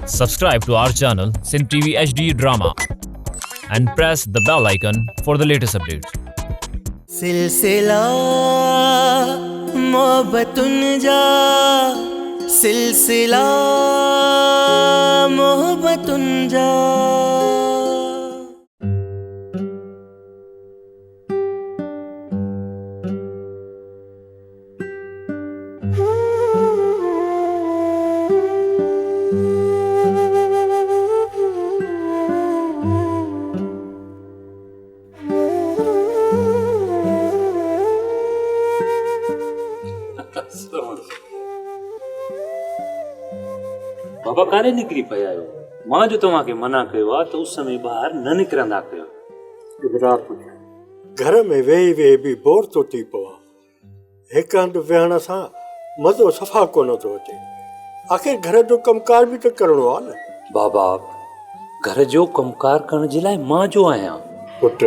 Subscribe to our channel Sin TV HD Drama and press the bell icon for the latest updates. सिलसिला मोहब्बतुन जा सिलसिला मोहब्बतुन जा। बाबा कारे निकरी पिया आहियो? मां जो तव्हांखे मना कयो आहे त उस समय ॿाहिरि न निकिरंदा कयो। घर में वेही वेही बि बोर थो थी पवां। हिकु हंधि वेहण सां मज़ो सफ़ा कोन थो अचे। आख़िर घर जो कमकार बि त करिणो आहे न। बाबा घर जो कमकार करण जे लाइ मां जो आहियां। पुट,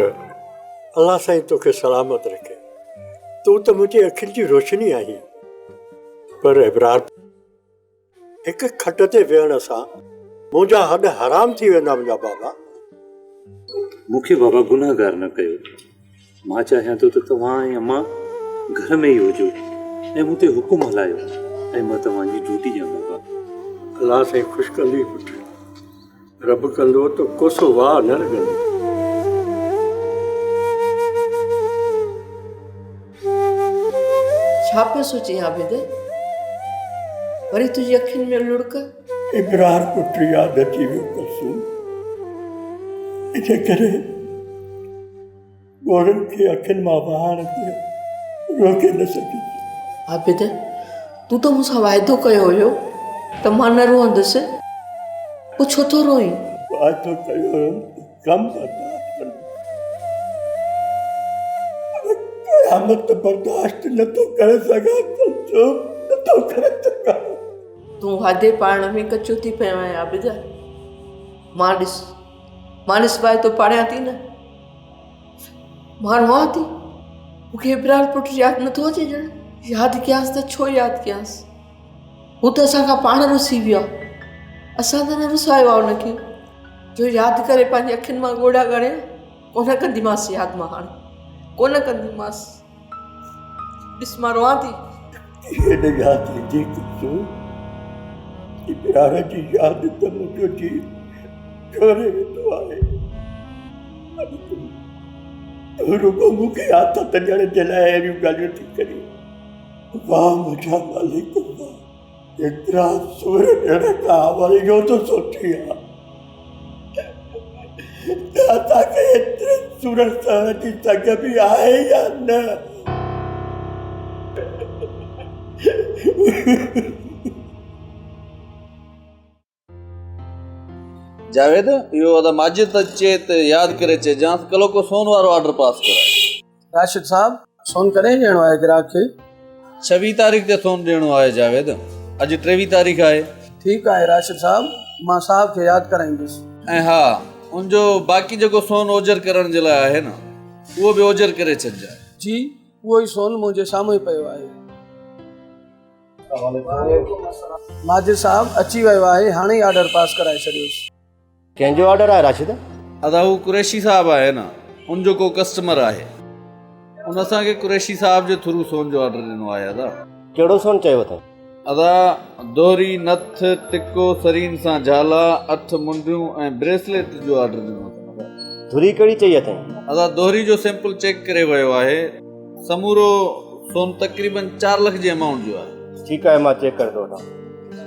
अलाह साईं तोखे सलामत रखे। तूं त मुंहिंजी अखियुनि जी रोशनी आहीं। पर इब्रार, हिकु खट ते वेहण सां मुंहिंजा हॾ हराम थी वेंदा मुंहिंजा बाबा। मूंखे बाबा गुनाहगार न कयो। मां चाहियां थो त तव्हां ऐं मां घर में ई हुजो ऐं मूं ते हुकुम हलायो ऐं मां तव्हांजी ड्यूटी ॾियां बाबा। अलाह साईं ख़ुशि कंदी पुट। रब कंदो त कोसो वाह न लॻंदो। छा पियो सोचे आबिद? वरी तुंहिंजी अखियुनि में लुड़क? इब्रार पुट यादि अची वियो कसू। इन करे ॻोड़नि खे अखियुनि मां वहाण ते रोके न सघी। आबिद, तूं त मूंसां वाइदो कयो हुयो त मां न रोअंदुसि। पोइ छो थो रोईं? वाइदो कयो हुयमि कमु बर्दाश्त कंदुमि। क़यामत बर्दाश्त नथो करे सघां। नथो करे सघां। तूं वादे पाइण में कचो थी पियो आहीं आबिद। मां ॾिस वाइदो पाड़ियां थी न। मां रोआं थी। मूंखे इब्रार पुट यादि नथो अचे ॼण। यादि कयांसि त छो यादि कयांसि? हू त असांखां पाण रुसी वियो आहे। असां त न रुसायो आहे हुनखे जो यादि करे पंहिंजी अखियुनि मां ॻोड़ा ॻणिया। कोन कंदीमांसि यादि मां, हाणे कोन कंदीमांसि। ॾिस मां रोआं थी। हेॾे यादि ईंदी कुझु इब्रार जी यादि त मुंहिंजो जी छोरे वेंदो आहे। तूं रुॻो मूंखे हथ त ॾियण जे लाइ अहिड़ियूं ॻाल्हियूं थी करे। वाह मुंहिंजा मालिक वाह। एतिरा सुर ॾियण खां वरी इहो थो सोची आहे त असांखे एतिरे सुर सहण जी सघ बि आहे या न। जावेद, इहो अदा माजिद अचे त यादि करे चइजांसि कल्ह को सोन वारो ऑर्डर पास कराए। राशिद साहब, सोन कॾहिं ॾियणो आहे ग्राहक खे? 26 तारीख़ ते सोन ॾियणो आहे जावेद। अॼु 23 तारीख़ आहे। ठीकु आहे राशिद साहब, मां साहब खे यादि कराईंदुसि। ऐं हा, उनजो बाक़ी जेको सोन ओजर करण जे लाइ आहे न, उहो बि ओजर करे छॾिजांइ। जी, उहो ई सोन मुंहिंजे साम्हूं ई पियो आहे। माजिद साहब अची वियो आहे, हाणे ई ऑर्डर पास कराए छॾियोसि। कंहिंजो ऑर्डर आहे राशिद? अदा हू कुरैशी साहब आहे न, उनजो को कस्टमर आहे। उन असांखे कुरैशी साहब जे थ्रू सोन जो ऑर्डर ॾिनो आहे। अदा कहिड़ो सोन चयो अथई? अदा दोहरी नथ, टिको, सरीन सां झाला, 8 मुंडियूं ऐं ब्रेसलेट जो ऑर्डर ॾिनो अथनि। धुरी कहिड़ी चई अथई? अदा दोहरी जो सैंपल चेक करे वियो आहे। समूरो सोन तक़रीबन 4 लाख जे अमाउंट जो आहे। ठीकु आहे, मां चेक करे थो वठां।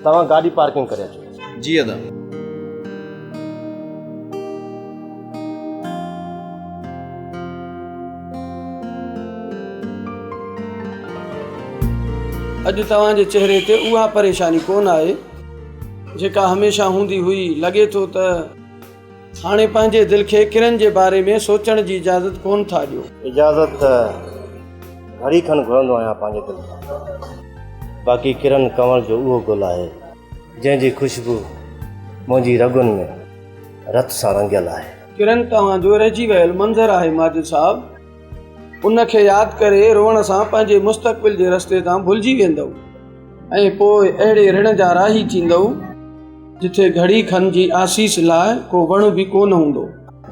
तव्हां गाॾी पार्किंग करे अचो। जी अदा। अॼु तव्हांजे चेहरे ते उहा परेशानी कोन आहे जेका हमेशह हूंदी हुई। लॻे थो त हाणे पंहिंजे दिलि खे किरन जे बारे में सोचण जी इजाज़त कोन था ॾियो। इजाज़त त घड़ी खनि घुरंदो आहियां पंहिंजे दिलि खां। बाक़ी किरन कंवल जो उहो गुल आहे जंहिंजी खुशबू मुंहिंजी रगुनि में रत सां रंगियल आहे। किरन तव्हांजो रहिजी वियल मंज़र आहे माजिद साहब। उनखे यादि करे रोअण सां पंहिंजे मुस्तक़बिल जे रस्ते तां भुलिजी वेंदव ऐं पोइ अहिड़े ऋण जा राही थींदव जिथे घड़ी खन जी आसीस लाइ को वण बि कोन हूंदो।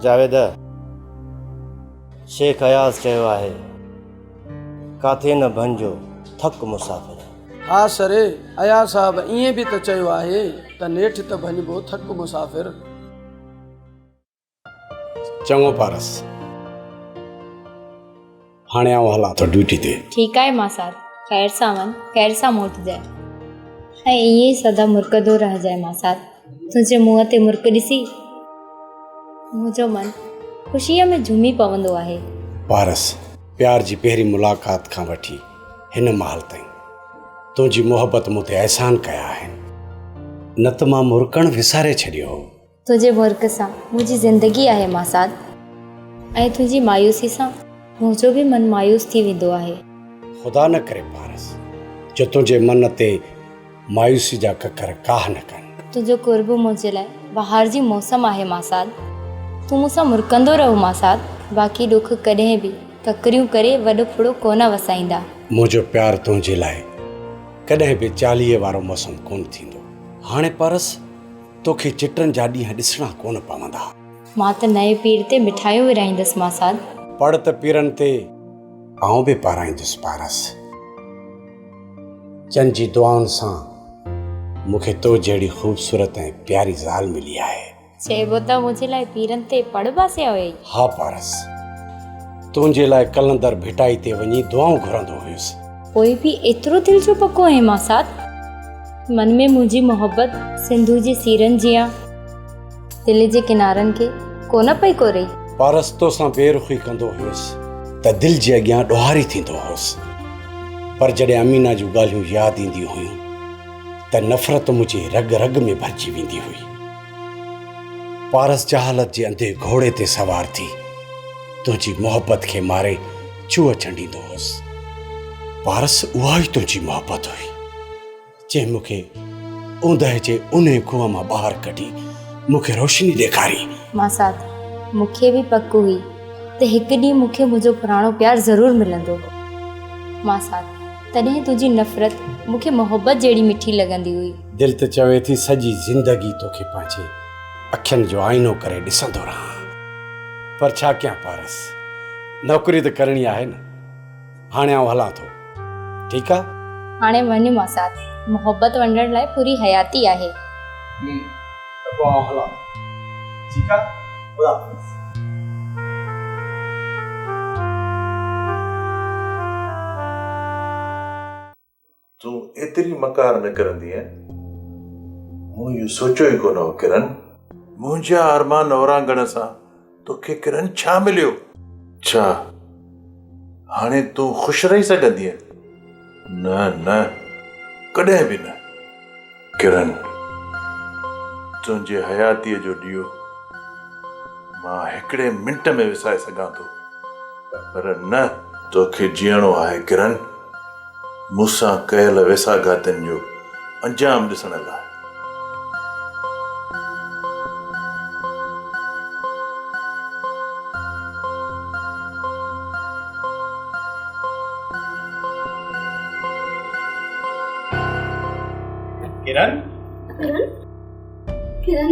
जावेद, शेख अयाज़ चयो आहे, काथे न भंजो थक मुसाफ़िर। हा सरे, अया साहब ईअं बि त चयो आहे त नेठि त भञिबो थक मुसाफ़िर। चङो पारस, हाणे आउं हलां थो ड्यूटी ते। ठीकु आहे मासाद, ख़ैर सां वञ, ख़ैर सां मोटिजांइ ऐं ईअं ई सदा मुर्कदो रहिजांइ मासाद। तुंहिंजे मुंहं ते मुर्क ॾिसी मुंहिंजो मन ख़ुशीअ में झूमी पवंदो आहे। पारस, प्यार जी पहिरीं मुलाक़ात खां वठी हिन महिल ताईं तुंहिंजी मोहबत मूं ते अहसान कया आहिनि, न त मां मुर्कण विसारे छॾियो हो। तुंहिंजे मुर्क सां मुंहिंजी ज़िंदगी आहे मासाद, ऐं तुंहिंजी मायूसी सां मुंहिंजो बि मन मायूस थी वेंदो आहे। ख़ुदा न करे पारस, जो तुंहिंजे मन ते मायूसी जा ककर काह न कनि। तुंहिंजो कुर्ब मुंहिंजे लाइ बहार जी मौसम आहे मासाद। तूं मूंसां मुर्कंदो रहो मासाद, बाक़ी ॾुख कॾहिं बि ककरियूं करे वॾो फुड़ो कोन वसाईंदा। मुंहिंजो प्यार तुंहिंजे लाइ कॾहिं बि चालीहे वारो मौसम कोन थींदो। हाणे पारस, तोखे चिटनि जा ॾींहं ॾिसणा कोन पवंदा। मां त नए पीर ते मिठाइयूं विराईंदसि मासाद। पढ़ त पीरनि ते आऊं बि पाराईंदुसि पारस। जन जी दुआउनि सां मूंखे तो जहिड़ी ख़ूबसूरत ऐं प्यारी ज़ाल मिली आहे। चइबो त मुंहिंजे लाइ पीरनि ते पढ़ बासे हुई। हा पारस, तुंहिंजे लाइ कलंदर भिटाई ते वञी दुआऊं घुरंदो हुयुसि। पोइ बि एतिरो दिलि जो पको आहे मासाद। मन में मुंहिंजी मोहबत सिंधु जी सीरनि जियां दिलि जे किनारनि खे कोन पई कोरे। पारस, तोसां बेरुखी कंदो हुयुसि त दिलि जे अॻियां ॾोहारी थींदो हुयुसि, पर जॾहिं अमीना जूं ॻाल्हियूं यादि ईंदियूं हुयूं त नफ़रत मुंहिंजे रग रग में भरिजी वेंदी हुई। पारस, जहालत जे अंधे घोड़े ते सवार थी तुंहिंजी मोहबत खे मारे चूह छंडींदो हुयुसि। पारस, उहा ई तुंहिंजी मोहबत हुई जंहिं मूंखे ऊंदहि जे उन खूह मां ॿाहिरि कढी मूंखे रोशनी ॾेखारी। मासाद, मूंखे बि पक हुई त हिकु ॾींहुं मूंखे मुंहिंजो पुराणो प्यार ज़रूरु मिलंदो। मासाद, तॾहिं तुंहिंजी नफ़रत मूंखे मोहबत जहिड़ी मिठी लॻंदी हुई। दिलि त चवे थी सॼी ज़िंदगी तोखे पंहिंजे अखियुनि जो आईनो करे ॾिसंदो रहां, पर छा कयां पारस, नौकरी त करणी आहे न। हाणे आउं हलां थो, ठीकु आहे? हाणे वञ मासाद, मोहबत वंडण लाइ पूरी हयाती आहे। ठीकु आहे? तूं एतिरी मकार न करंदी आहे। मूं इहो सोचियो ई कोन हो किरण। मुंहिंजा अरमान औरांगण सां तोखे किरण छा मिलियो? छा हाणे तूं ख़ुशि रही सघंदी आहे? न न, कॾहिं बि न। किरण, तुंहिंजे हयातीअ जो ॾीओ मां हिकिड़े मिंट में विसाए सघां थो, पर न, तोखे जीअणो आहे किरण, मूंसां कयल वेसाघातनि जो अंजाम ॾिसण लाइ। किरण, किरण, किरण,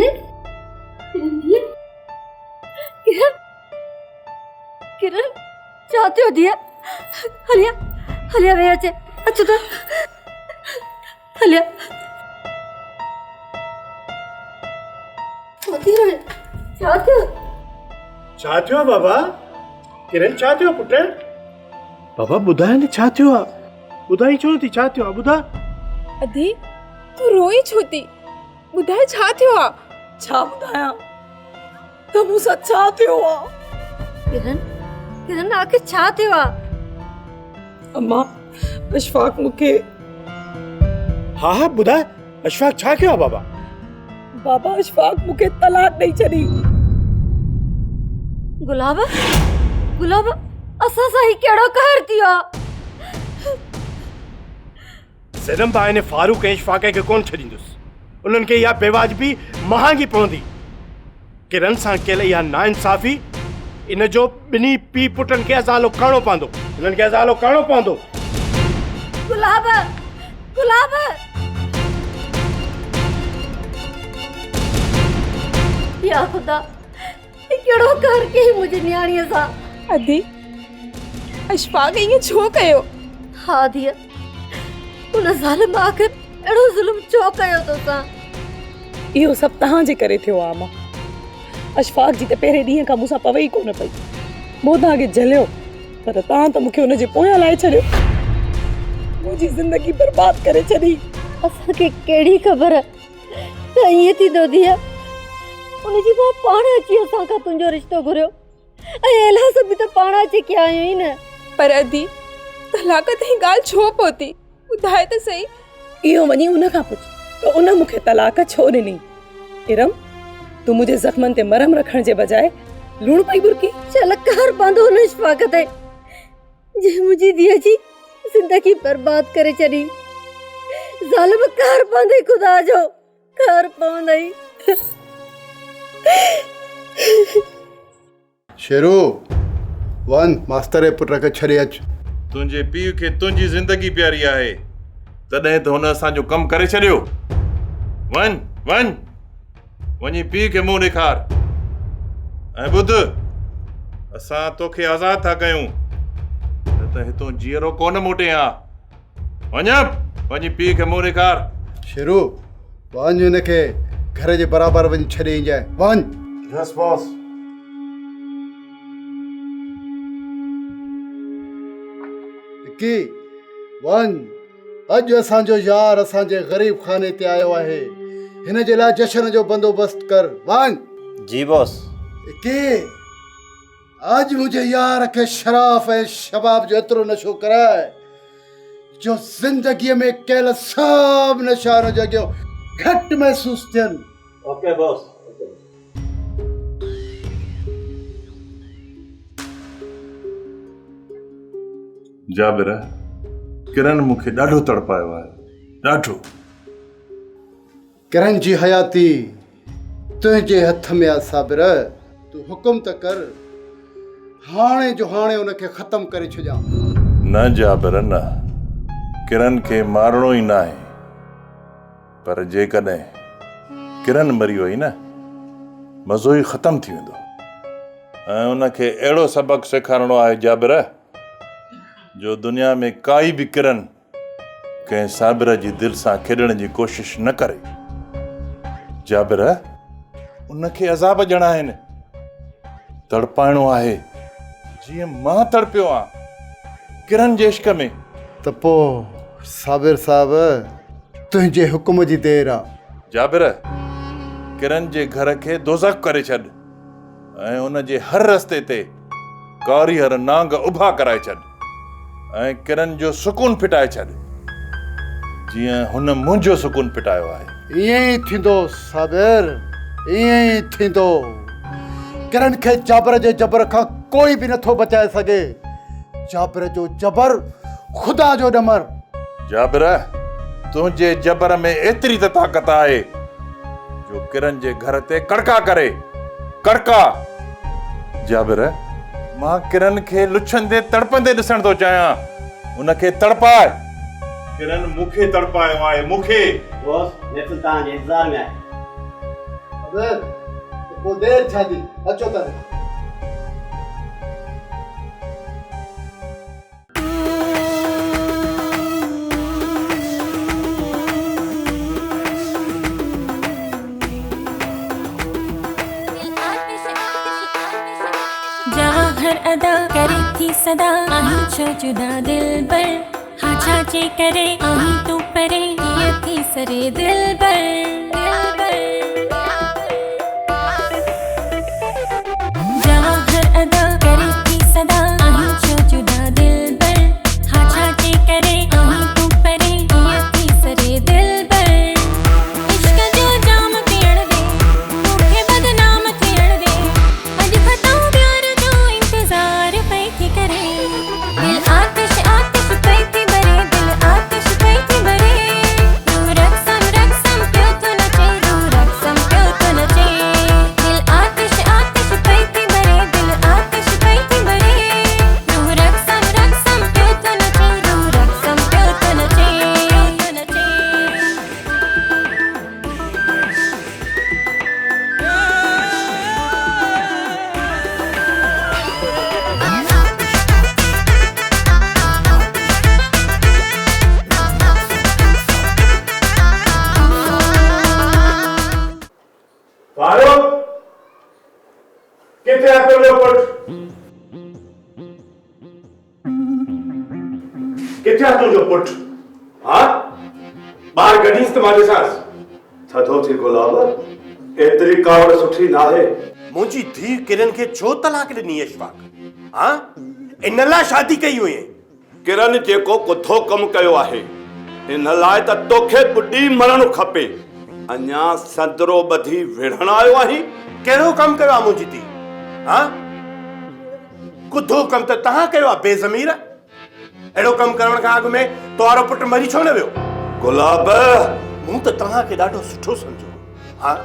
किरण, किरण, किरण, चाहते हो दिया? हलिया, हलिया वे अचे, अच्छा तो हलिया। किरण, चाहते हो? छा थियो बाबा? किरण, छा थियो पुट? बाबा ॿुधाए न छा थियो आहे? ॿुधाई छो थी, छा थियो आहे? ॿुधा। अधी, तू रोई छो थी? ॿुधाए छा थियो आहे? छा ॿुधायां? त मूंसां छा थियो आहे? किरण, किरण, आखिर छा थियो आहे? अम्मा, अशफाक मूंखे। हा हा ॿुधाए, अशफाक छा कयो आहे बाबा? बाबा, अशफाक मूंखे तलाक ॾेई छॾी। गुलाब, गुलाब, असां सां ही कहिड़ो कहर थियो आहे? सदम भाई ने फारूक ऐं इशफाक खे कोन छॾींदुसि। उन्हनि खे इहा बेवाजिबी महांगी पवंदी। किरण सां कयल इहा नाइंसाफ़ी, इन जो ॿिन्ही पीउ पुटनि खे अज़ालो करणो पवंदो। इन्हनि खे अज़ालो करणो पवंदो। गुलाब, गुलाब, या खुदा केड़ो कर के ही मुझे न्याणीअ सां। अदी अशफाक ईअं छो कयो? हा दिया उन ज़ालिम आख़िर अहिड़ो ज़ुल्म छो कयो तोसां? इहो सभु तव्हांजे करे थियो आहे। मां अशफाक जी त पहिरें ॾींहं खां मूंसां पवे ई कोन पई। मूं तव्हांखे झलियो पर तव्हां त मूंखे हुनजे पोयां लाहे छॾियो, मुंहिंजी ज़िंदगी बर्बाद करे छॾी। असांखे कहिड़ी ख़बर त ईअं थींदो दिया? उनजी मां पाण अची असां खां तुंहिंजो रिश्तो घुरियो ऐं एलास बि त पाण अची कया आहियूं ई न। पर अदी तलाक ताईं ॻाल्हि छो पहुती? ॿुधाए त सही। इहो वञी उन खां पुछ त उन मूंखे तलाक छो ॾिनी। इरम तूं मुंहिंजे ज़ख़्मनि ते मरहम रखण जे बजाए लूण पई बुरकी। चल कर बांधो हुन इश्फाक़ ते जे मुंहिंजी धीअ जी ज़िंदगी बर्बाद करे छॾी। ज़ालिम कर बांधे खुदा जो कर पवंदई। शेरू वन मास्तर जे पुट खे छॾे अच। तुंहिंजे पीउ खे तुंहिंजी ज़िंदगी प्यारी आहे तॾहिं त हुन असांजो कमु करे छॾियो। वञ वञ वञी पीउ खे मुंहुं ॾेखार ऐं ॿुध असां तोखे आज़ादु था कयूं न त हितां जीअरो कोन मोटे हा। वञ वञी पीउ खे मुंहुं ॾेखार। शेरू वञ हिनखे घर जे बराबरि वञी छॾे ईंजांइ। वञ। यस बॉस। की वञ अॼु असांजो यार असांजे ग़रीब खाने ते आयो आहे, हिन जे लाइ जश्न जो बंदोबस्त कर। वञ। जी बॉस। की अॼु मुंहिंजे यार खे शराफ ऐं शबाब जो एतिरो नशो कराए जो ज़िंदगीअ में कयल सभु नशा न जॻियो घटि महसूस थियनि। Okay boss. जाबिर किरण मूंखे ॾाढो तड़पायो आहे, ॾाढो। किरण जी हयाती तुंहिंजे हथ में आहे साबिर। तूं हुकुम त कर, हाणे जो हाणे उनखे ख़तमु करे छॾियां। न जाबिर न, किरण खे मारणो ई न आहे। पर जेकॾहिं किरण मरी वई न मज़ो ई ख़तमु थी वेंदो ऐं उनखे अहिड़ो सबक़ सेखारणो आहे जाबिर जो दुनिया में काई बि किरण कंहिं साबिर जी दिलि सां खेॾण जी कोशिश न करे। जाबिर उनखे अज़ाब ॾियणा आहिनि, तड़पाइणो आहे जीअं मां तड़पियो आहियां किरण जे इश्क में। त पोइ साबिर साहब तुंहिंजे हुकुम जी देरि आहे। जाबिर किरण जे घर खे दोज़ख करे छॾ ऐं उन जे हर रस्ते ते कारी हर नांग उभा कराए छॾ ऐं किरण जो सुकून फिटाए छॾ जीअं हुन मुंहिंजो सुकून फिटायो आहे। ईअं ई थींदो साबिर, ईअं ई थींदो। किरण खे जाबिर जे जबर खां कोई बि नथो बचाए सघे। जाबिर जो जबर ख़ुदा जो ॾमर। जाबिर तुंहिंजे जबर में एतिरी त ताक़त आहे जो किरण जे घर ते कड़का करे। कड़का। जाबिर मां किरण खे लुछंदे तड़पंदे ॾिसण थो चाहियां, उनखे तड़पाए। किरण मूंखे तड़पायो आहे, मूंखे। बॉस नेतल तव्हांजे इंतज़ार में आहे। साबिर पोइ देरि छा थी, अचो त। हर अदा करे थी सदा आही छो जुदा दिल पर हाँ छाचे करे आही तू परे ये थी सरे दिल पर जहाँ हर अदा करे थी सदा आही छो जुदा दिल पर हाँ छाचे करे आही तू परे ये थी सरे दिल पर इश्क जो जाम पीण दे मूंखे बदनाम थियण दे अॼु खताऊं प्यार जो इंतजार पई थी करे दिल आतिश आतिश पई थी भरे दिल आतिश पई थी भरे तू रक्सम पियो तू किथे आहे तुंहिंजो पुटु? किथे आहे तुंहिंजो पुटु? हा ॿाहिरि कढीस त मां ॾिसांसि। थधो थी गुलाब, एतिरी कावड़ सुठी न आहे। मुंहिंजी धीउ किरण खे छो तलाक ॾिनी अशफाक? हाँ इन लाइ शादी कई हुई? किरण जेको कुथो कमु कयो आहे इन लाइ त तोखे ॿुॾी मरणु खपे। अञा संदरो ॿधी विढ़ण आयो आहीं? कहिड़ो कमु कयो आहे मुंहिंजी धीउ? हाँ कुथो कमु त तव्हां कयो आहे बेज़मीर। अहिड़ो कमु करण खां अॻु में तव्हारो पुटु मरी छो न वियो? गुलाब मूं त तव्हांखे ॾाढो सुठो सम्झो। हाँ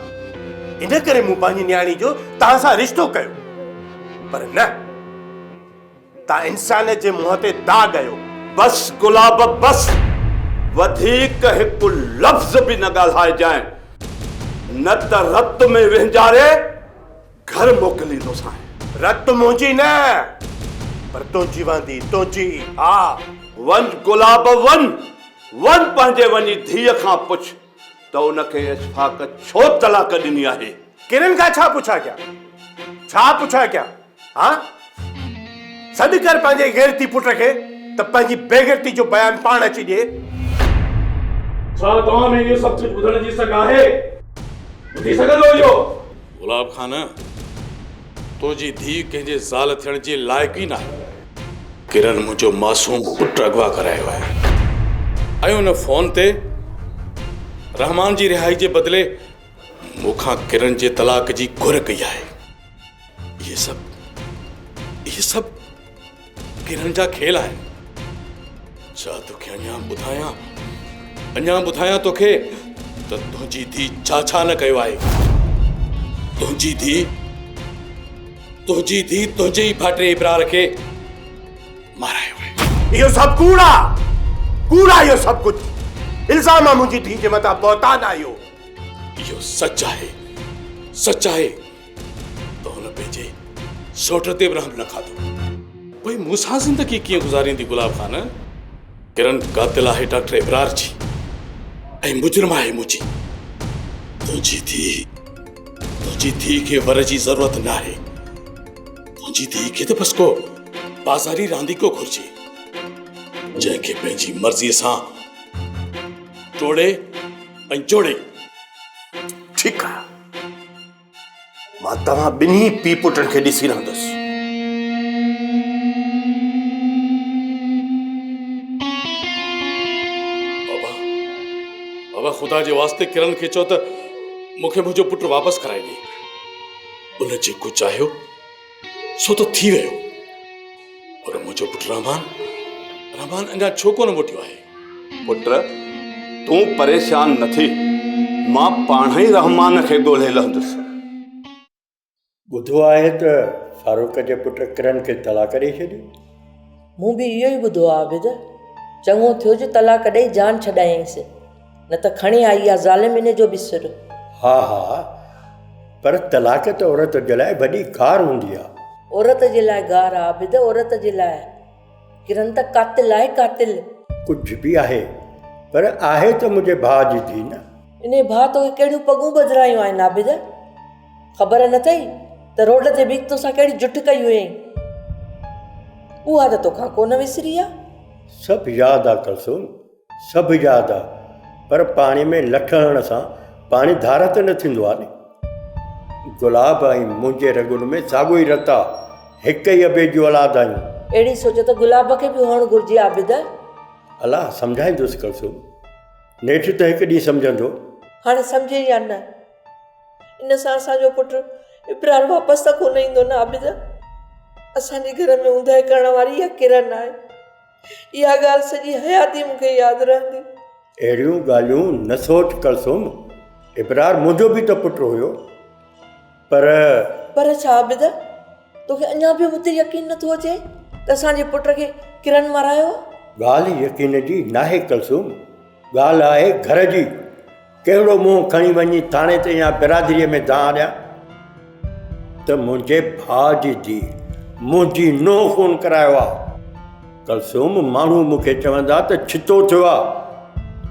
इन करे मूं पंहिंजी न्याणी जो तव्हां सां रिश्तो कयो, पर न तव्हां इंसान जे मुंहं ते दाग आयो। बस गुलाब बस, वधीक हिकु लफ़्ज़ बि न ॻाल्हाइजांइ, न त रत में विंजारे घर मोकिलींदोसांइ। रत मुंहिंजी न पर तुंहिंजी वंदी, तुंहिंजी। हा वञ गुलाब वञ, वञ पंहिंजे वञी धीअ खां पुछ त उनखे अशफाक छो तलाक ॾिनी आहे। किरण खां छा पुछा क्या? छा पुछा क्या? हाँ सॾु कर पंहिंजे गैरती पुट खे त पंहिंजी बेगैरती जो बयान पाण अची ॾिए। छा तव्हां में इहो सभु कुझु ॿुधण जी सघ आहे? ॿुधी सघंदो इहो? गुलाब खान, तुंहिंजी धीउ कंहिंजे ज़ाल थियण जे लाइक़ु ई न आहे। किरण मुंहिंजो मासूम पुटु अगवा करायो आहे। ऐं हुन फोन ते रहमान जी रिहाई जे बदिले मूंखां किरण जे तलाक जी घुर कई आहे। इहे सभु किरण जा खेल आहिनि। छा तोखे अञा ॿुधायां तोखे त तुंहिंजी धीउ छा न कयो आहे। तुंहिंजी धीउ तुंहिंजे ई भाइटे इब्रार खे मारायो आहे। इहो सभु कूड़ा इहो सभु कुझु इल्ज़ाम आहे मुंहिंजी धीउ जे मथां। बहतान आहे इहो सच आहे त हुन पंहिंजे सोट ते बि रहम न खाधो। भई मूंसां ज़िंदगी कीअं गुज़ारींदी गुलाब खान? किरण कातिल आहे डॉक्टर इब्रार जी ऐं मुजरिम आहे मुंहिंजी। तुंहिंजी धीउ खे वर जी ज़रूरत न आहे। तुंहिंजी धीउ खे त बसि को बाज़ारी रांदीको घुर्जे जंहिंखे पंहिंजी मर्ज़ीअ सां टोड़े ऐं जोड़े। ठीकु आहे, मां तव्हां ॿिन्ही पीउ पुटनि खे ॾिसी रहंदुसि। बाबा ख़ुदा जे वास्ते किरण खे चओ त मूंखे मुंहिंजो पुटु वापसि कराए ॾे। उन जेको चाहियो सो त थी वियो, पर मुंहिंजो पुटु रहमान अञा छो कोन मोटियो आहे। पुट तूं परेशान न थी, मां पाण ई रहमान खे ॻोल्हे लहंदुसि। ॿुधो आहे त फारूक जे पुट किरण खे तलाक ॾेई छॾी। मूं बि इहो ई ॿुधो आहे आबिद। चङो थियो जो तलाक ॾेई जान छॾायईंसि, न त खणी आई आहे ज़ालिम जो बि सिर। हा पर तलाक त औरत जे लाइ वॾी गार हूंदी आहे। औरत जे लाइ गार आहे आबिद, औरत जे लाइ। किरण त कातिल आहे, कातिल। कुझु बि आहे, पर आहे त मुंहिंजे भाउ जी धीउ न। इन भाउ तोखे कहिड़ियूं पगूं बदिरायूं आहिनि आबिद? ख़बर न अथई त रोड ते बीह तोसां कहिड़ी जुठ कई हुयईं? उहा त तोखां कोन विसरी आहे। सभु यादि आहे कुलसुम, सभु यादि आहे, पर पाणी में लठ हणण सां पाणी धार त न थींदो आहे न। गुलाब ऐं मुंहिंजे रगुन में साॻियो ई रत आहे, हिक ई अबे जी औलाद आहियूं। अहिड़ी सोच त गुलाब खे बि हुअणु घुरिजे आबिद। अलाह सम्झाईंदुसि कुलसुम, नेठि त हिकु ॾींहुं सम्झंदो। हाणे सम्झे या न? इन सां असांजो पुटु इब्रार वापसि त कोन ईंदो न आबिद। असांजे घर में ऊंदहि करण वारी इहा किरण आहे। इहा ॻाल्हि सॼी हयाती मूंखे यादि रहंदी। अहिड़ियूं ॻाल्हियूं न सोच कुलसुम। इब्रार मुंहिंजो बि त पुटु हुयो। पर छा आबिद? तोखे अञा बि मूं ते यकीन नथो अचे त असांजे पुट खे किरण मारायो? ॻाल्हि यकीन जी नाहे कुलसुम, ॻाल्हि आहे घर जी। कहिड़ो मुंहुं खणी वञी थाणे ते या बिरादरीअ में दां ॾियां त मुंहिंजे भाउ जी धीउ मुंहिंजी नूंहुं ख़ून करायो आहे। कुलसुम माण्हू मूंखे चवंदा त छितो थियो आहे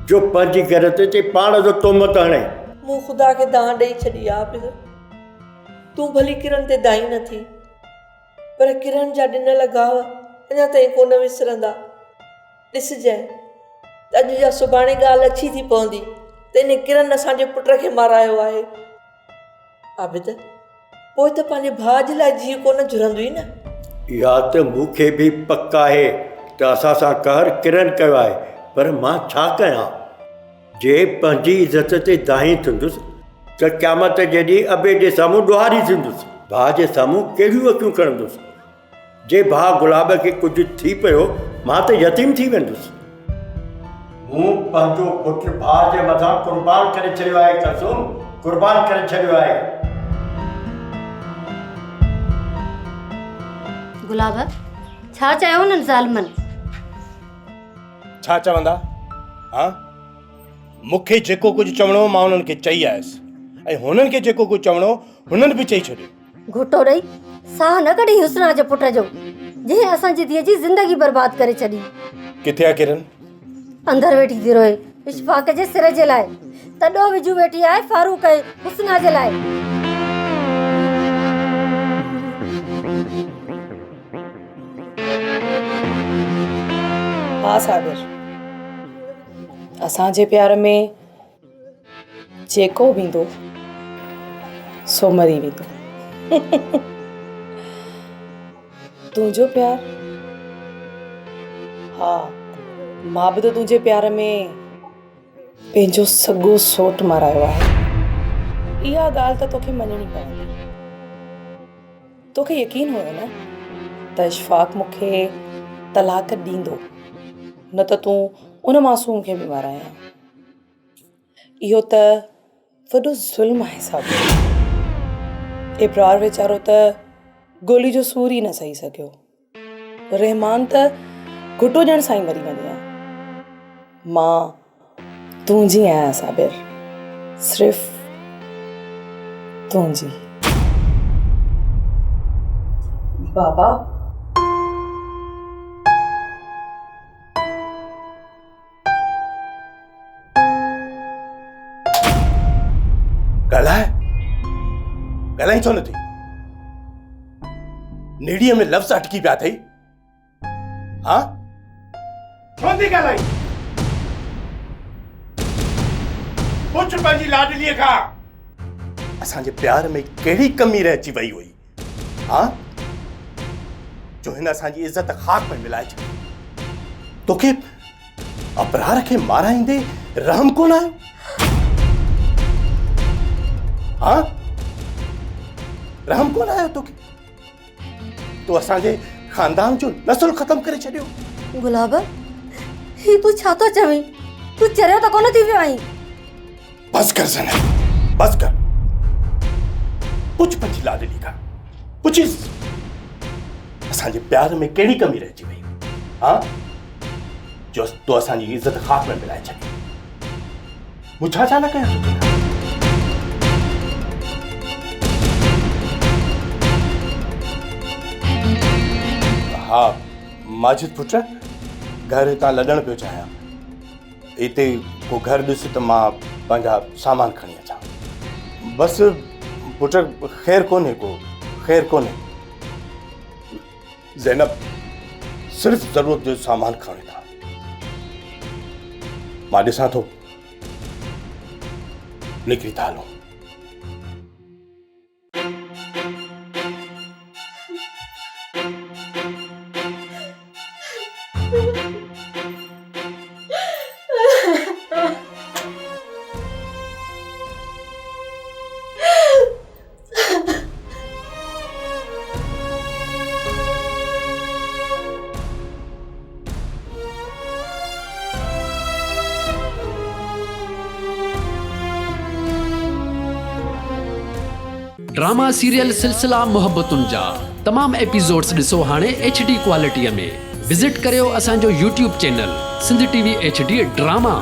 जो पंहिंजी घर ते पाण जो तोहमत हणे। मूं ख़ुदा खे दां ॾेई छॾी आहे आबिद। तूं भली किरण ते दाई न थी, पर किरण जा ॾिनल गाह अञा ताईं कोन विसरंदा। ॾिसजांइ त अॼु जा सुभाणे ॻाल्हि अछी थी पवंदी त इन किरण असांजे पुट खे मारायो आहे। आबिद, पोइ त पंहिंजे भाउ जे लाइ जीउ कोन झुरंदी न। इहा त मूंखे बि पक आहे त असां सां कहर किरण कयो आहे, पर मां छा कयां? जे पंहिंजी इज़त ते दाही थींदुसि त क़यामत जे ॾींहुं अबे जे साम्हूं ॾुहारी थींदुसि, भाउ जे साम्हूं कहिड़ियूं अखियूं खणंदुसि। जे भाउ गुलाब खे कुझु थी पियो मां त यतीम थी वेंदुसि। मूं पंहिंजो पुटु भाउ जे मथां क़ुर्बान करे छॾियो आहे, कसम क़ुर्बान करे छॾियो आहे। गुलाब छा चयो उन्हनि ज़ालिमनि? छा चवंदा? हा, मूंखे जेको कुझु चवणो मां उन्हनि खे चई आयुसि, ऐं हुननि खे जेको कुझु चवणो हुननि बि चई छॾियो। घुटो ॾेई साह न कढी हुस्ना जे पुट जो, जंहिं असांजी धीअ जी ज़िंदगी बर्बाद करे छॾी। किथे आहे किरण? अंदरि वेठी थी रोए इशफाक जे सिर जे लाइ, तॾो विजू वेठी आहे फारूक ऐं हुस्ना जे लाइ। हा सागर, असांजे प्यार में जेको बि ईंदो सो मरी वेंदो। तुंहिंजो प्यार? हा, मां बि त तुंहिंजे प्यार में पंहिंजो सॻो सोट मारायो आहे। इहा ॻाल्हि त तोखे मञणी पवंदी। तोखे यकीन हुयो न त इशफाक मूंखे तलाक ॾींदो, न त तूं उन मासूम खे बि माराया। इहो त वॾो ज़ुल्म आहे साबिर। इब्रार वीचारो त गोली जो सूर ई न सही सघियो। रहमान त घुटो ॼण सां ई मरी वञे हा। मां तुंहिंजी आहियां साबिर, सिर्फ़ तुंहिंजी। बाबा ॻाल्हाई छो न थी? नेड़ीअ में लफ़्ज़ अटकी पिया अथई। हा, छो थी ॻाल्हाई? पुछ पंहिंजी लाडलीअ खां असांजे प्यार में कहिड़ी कमी रहिजी वई हुई? हा, जो हिन असांजी इज़त ख़ाक में मिलाए छॾी। तोखे अबरार खे माराईंदे रहम कोन आयो? हा, रहम कोन आयो तोखे? तो असांजे खानदान जो नस्ल ख़त्म करे छॾियो। गुलाब, ही तूं छा थो चवीं? तूं चरियो त कोन थी वियो आहीं? बस कर ज़ना, बस कर। पुछ पंहिंजी लाडली खां, पुछिस असांजे प्यार में कहिड़ी कमी रहिजी वई? हा, जो तो असांजी इज़त ख़ाक में मिलाए छॾी। मूं छा न कयां? हा, माजिद पुट, घर हितां लॾण पियो चाहियां। हिते को घर ॾिस त मां पंहिंजा सामान खणी अचां। बसि पुट, ख़ैर कोन्हे, को ख़ैर कोन्हे। ज़ैनब सिर्फ़ ज़रूरत जो सामान खणी था। मां ॾिसां थो, निकिरी था हलूं। ड्रामा सीरियल सिलसिला मोहब्बतुनि जा तमाम एपिसोड्स ॾिसो हाणे HD क्वालिटीअ में। विज़िट करियो असांजो YouTube channel Sindh TV HD drama.